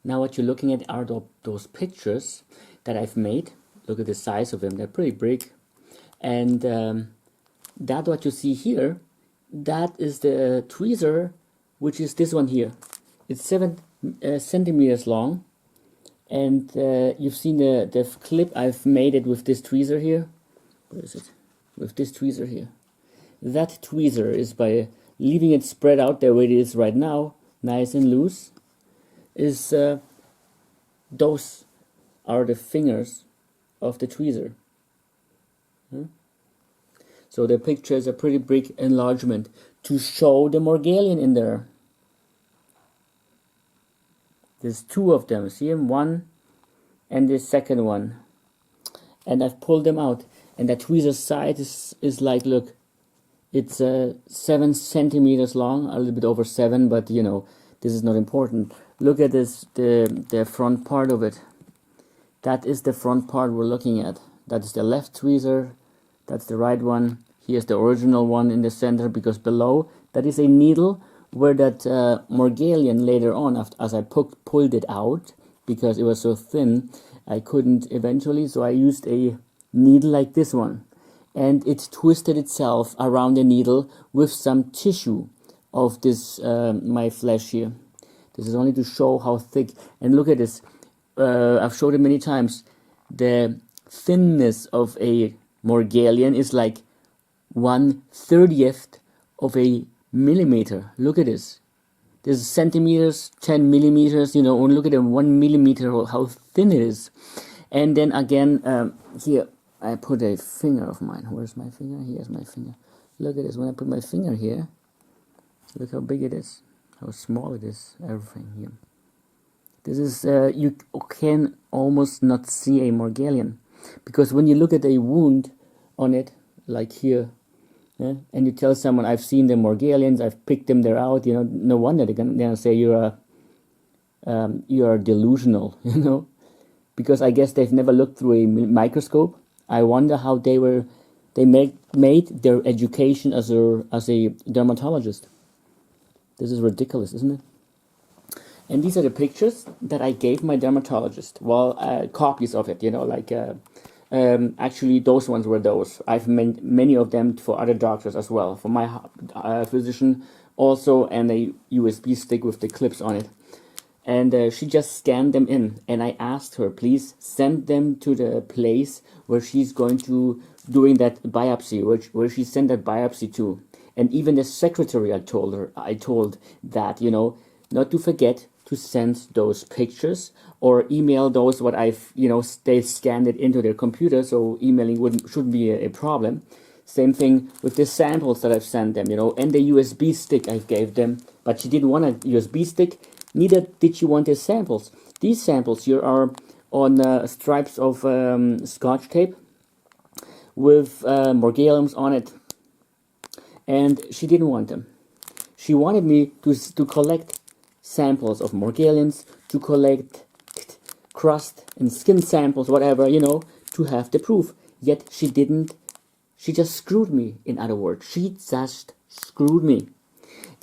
Now what you're looking at are those pictures that I've made. Look at the size of them, they're pretty big. And that what you see here, that is the tweezer, which is this one here. It's 7 centimeters long. And you've seen the clip, I've made it with this tweezer here. Where is it? With this tweezer here. That tweezer is, by leaving it spread out the way it is right now, nice and loose, is those are the fingers of the tweezer. So the picture is a pretty big enlargement to show the Morgellon in there. There's 2 of them, see them? One and the second one. And I've pulled them out. And that tweezer side is like, look, it's 7 centimeters long, a little bit over 7, but you know, this is not important. Look at this, the front part of it. That is the front part we're looking at. That is the left tweezer, that's the right one. Here's the original one in the center, because below, that is a needle where that Morgellon later on, as I pulled it out, because it was so thin, I couldn't eventually, so I used a needle like this one. And it twisted itself around the needle with some tissue of this, my flesh here. This is only to show how thick, and look at this, I've showed it many times, the thinness of a Morgellon is like 1/30th of a millimeter. Look at this. This is centimeters, 10 millimeters, you know, and look at the 1 millimeter, how thin it is. And then again, here, I put a finger of mine. Where's my finger? Here's my finger. Look at this. When I put my finger here, look how big it is, how small it is, everything here. This is, you can almost not see a Morgellon, because when you look at a wound on it, like here, yeah, and you tell someone, I've seen the Morgellons, I've picked them, they're out, you know, no wonder they're gonna say you are delusional, you know, because I guess they've never looked through a microscope. I wonder how they made their education as a dermatologist. This is ridiculous, isn't it? And these are the pictures that I gave my dermatologist. Well, copies of it, you know, like, actually those ones were those. I've made many of them for other doctors as well. For my physician also, and a USB stick with the clips on it. And she just scanned them in. And I asked her, please send them to the place where she's going to doing that biopsy, where she sent that biopsy to. And even the secretary, I told that, you know, not to forget to send those pictures or email those what I've, you know, they scanned it into their computer, so emailing shouldn't be a problem. Same thing with the samples that I've sent them, you know, and the USB stick I gave them, but she didn't want a USB stick, neither did she want the samples. These samples here are on stripes of Scotch tape with Morgellons on it, and she didn't want them. She wanted me to collect samples of Morgellons, to collect crust and skin samples, whatever, you know, to have the proof. Yet she didn't. She just screwed me, in other words. She just screwed me.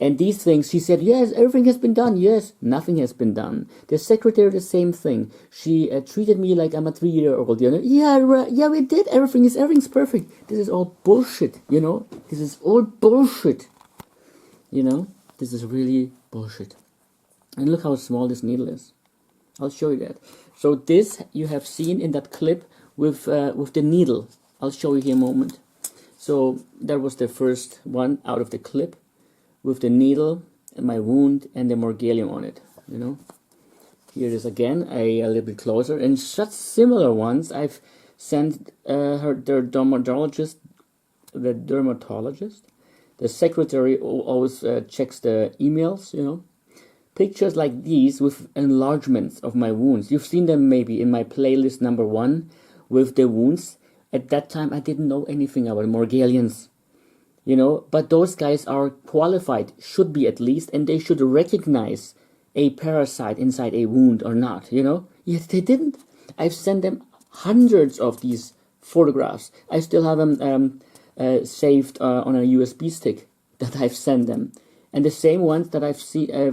And these things, she said, yes, everything has been done. Yes, nothing has been done. The secretary, the same thing. She treated me like I'm a 3-year-old, you know. Yeah, right, yeah, we did. Everything's perfect. This is all bullshit, you know. This is all bullshit. You know, this is really bullshit. And look how small this needle is. I'll show you that. So this you have seen in that clip with the needle. I'll show you here in a moment. So that was the first one out of the clip with the needle and my wound and the Morgellon on it. You know, here it is again, a little bit closer, and such similar ones I've sent the dermatologist. The secretary always checks the emails. You know. Pictures like these with enlargements of my wounds. You've seen them maybe in my playlist number 1 with the wounds. At that time, I didn't know anything about Morgellons, you know, but those guys are qualified, should be at least, and they should recognize a parasite inside a wound or not, you know. Yet they didn't. I've sent them hundreds of these photographs. I still have them saved on a USB stick that I've sent them. And the same ones that I've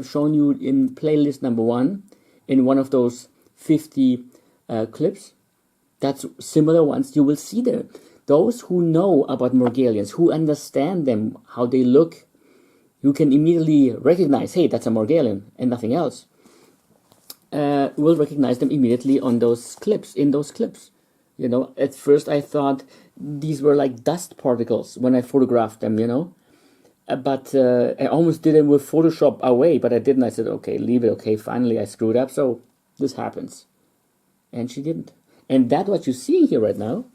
shown you in playlist number 1 in one of those 50 clips. That's similar ones you will see there. Those who know about Morgellons, who understand them, how they look, you can immediately recognize, hey, that's a Morgellon and nothing else. Will recognize them immediately on those clips, in those clips. You know, at first I thought these were like dust particles when I photographed them, you know. But I almost did it with Photoshop away, but I didn't. I said, okay, leave it. Okay, finally I screwed up, so this happens. And she didn't. And that what you see here right now,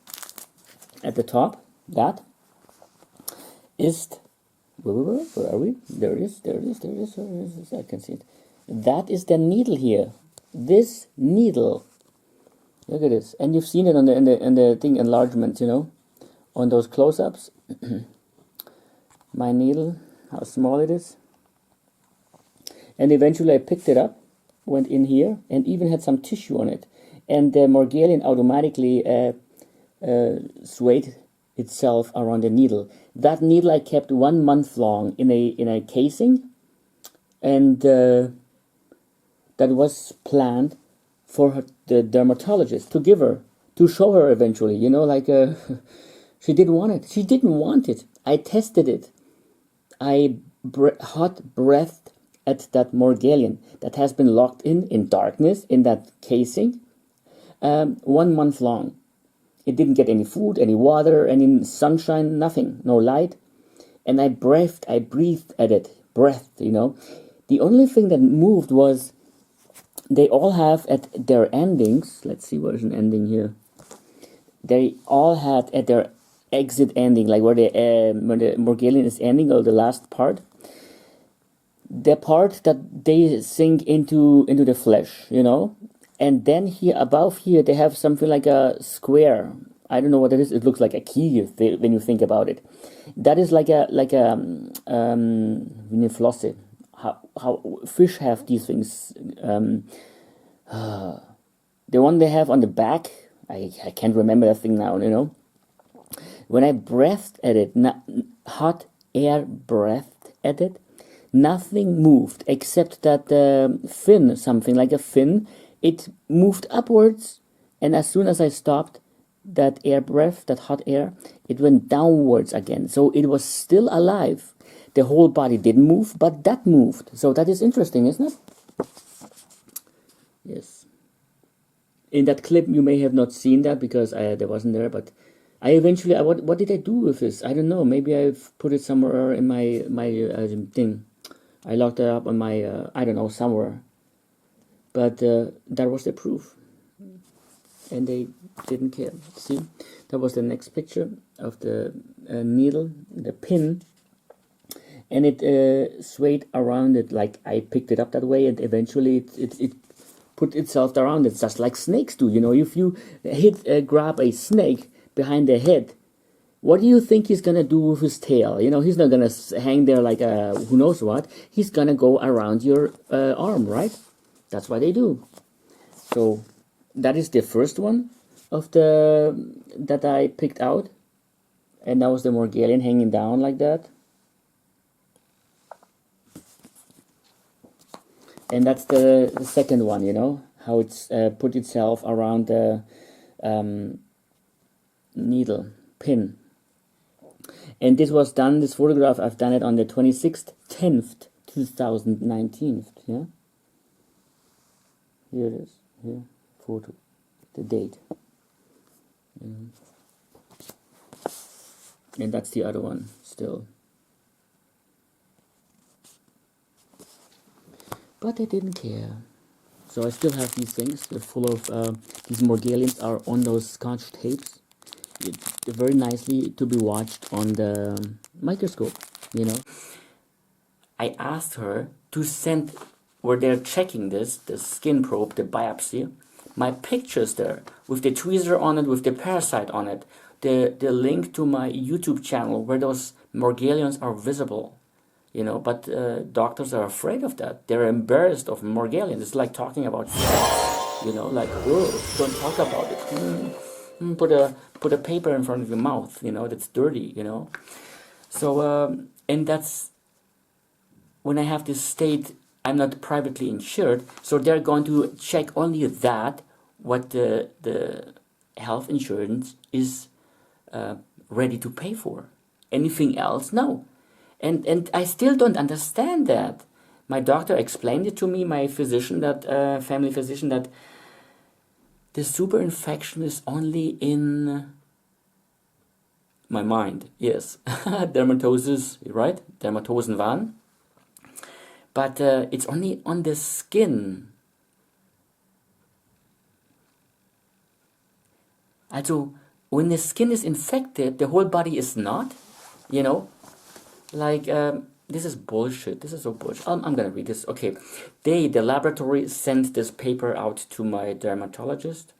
at the top, that is, where are we? There it is, there it is, there it is, there it is. I can see it. That is the needle here. This needle. Look at this. And you've seen it on the thing enlargements, you know, on those close-ups. My needle, how small it is. And eventually I picked it up, went in here, and even had some tissue on it. And the Morgellon automatically swayed itself around the needle. That needle I kept 1 month long in a casing, and that was planned for the dermatologist to give her, to show her eventually. You know, like she didn't want it. She didn't want it. I tested it. I hot breathed at that Morgellon that has been locked in darkness in that casing 1 month long. It didn't get any food, any water, any sunshine, nothing, no light. And I breathed at it, you know. The only thing that moved was they all have at their endings, let's see, where's an ending here. They all had at their exit ending, like where the Morgellon is ending, or the last part, the part that they sink into the flesh, you know. And then here above here they have something like a square. I don't know what it is. It looks like a key when you think about it. That is like a flosse. How fish have these things. The one they have on the back, I can't remember that thing now, you know. When I breathed at it, hot air breathed at it, nothing moved except that fin, something like a fin, it moved upwards, and as soon as I stopped that air breath, that hot air, it went downwards again. So it was still alive. The whole body didn't move, but that moved. So that is interesting, isn't it? Yes. In that clip, you may have not seen that because there wasn't there, but I eventually, what did I do with this? I don't know. Maybe I've put it somewhere in my thing. I locked it up on my, I don't know, somewhere. But that was the proof. And they didn't care. See? That was the next picture of the needle, the pin. And it swayed around it, like I picked it up that way, and eventually it put itself around it, just like snakes do. You know, if you grab a snake behind the head, what do you think he's gonna do with his tail? You know, he's not gonna hang there like a who knows what. He's gonna go around your arm, right? That's what they do. So that is the first one of that I picked out, and that was the Morgellon hanging down like that. And that's the second one, you know, how it's put itself around the needle pin. And this was done, this photograph, I've done it on the 26th, 10th, 2019. Yeah. Here it is. Here, photo, the date. And that's the other one still. But I didn't care. So I still have these things. They're full of, these Morgellons are on those Scotch tapes. They're very nicely to be watched on the microscope, you know. I asked her to send, where they're checking this, the skin probe, the biopsy, my pictures there, with the tweezer on it, with the parasite on it, the link to my YouTube channel where those Morgellons are visible. You know, but doctors are afraid of that. They're embarrassed of Morgellons. It's like talking about sex, you know, like, oh, don't talk about it. Put a paper in front of your mouth, you know, that's dirty, you know. So, and that's when I have this state I'm not privately insured, so they're going to check only that, what the health insurance is ready to pay for. Anything else, no. And I still don't understand that. My doctor explained it to me, my physician, that family physician, that the super infection is only in my mind. Yes, dermatosis, right? Dermatosen waren. But it's only on the skin. Also, when the skin is infected, the whole body is not, you know? Like, this is bullshit. This is so bullshit. I'm gonna read this. Okay. The laboratory sent this paper out to my dermatologist.